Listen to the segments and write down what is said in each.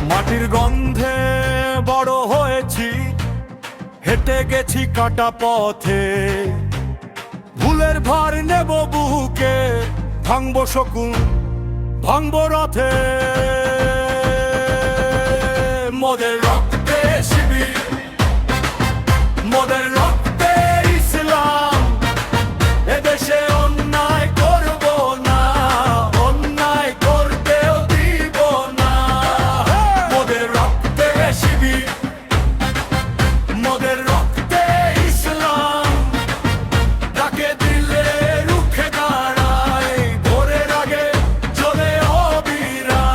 মাটির গন্ধে বড় হয়েছি, হেঁটে গেছি কাটা পথে, ভুলের ভার নেব বুকে, ভাঙবো শকুন ভাঙবো রথে। মোদের রক্তে শিবির, মোদের রক্তে ইসলাম, এদেশে অন্যায় করব না, অন্যায় করতেও দিব না। মোদের রক্তে শিবির, মোদের রক্তে ইসলাম, ডাকে দিলে রুখে দাঁড়ায়, ভোরের আগে চলে অবিরাম।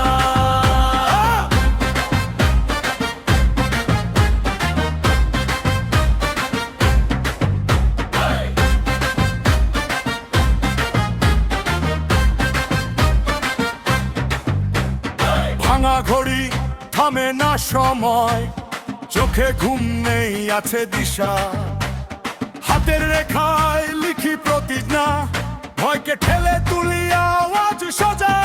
ভাঙা ঘড়ি থামে না সময়, চোখে ঘুম নেই আছে দিশা, হাতের রেখায় লিখি প্রতিজ্ঞা, ভয়কে ঠেলে তুলি আওয়াজ সোজা।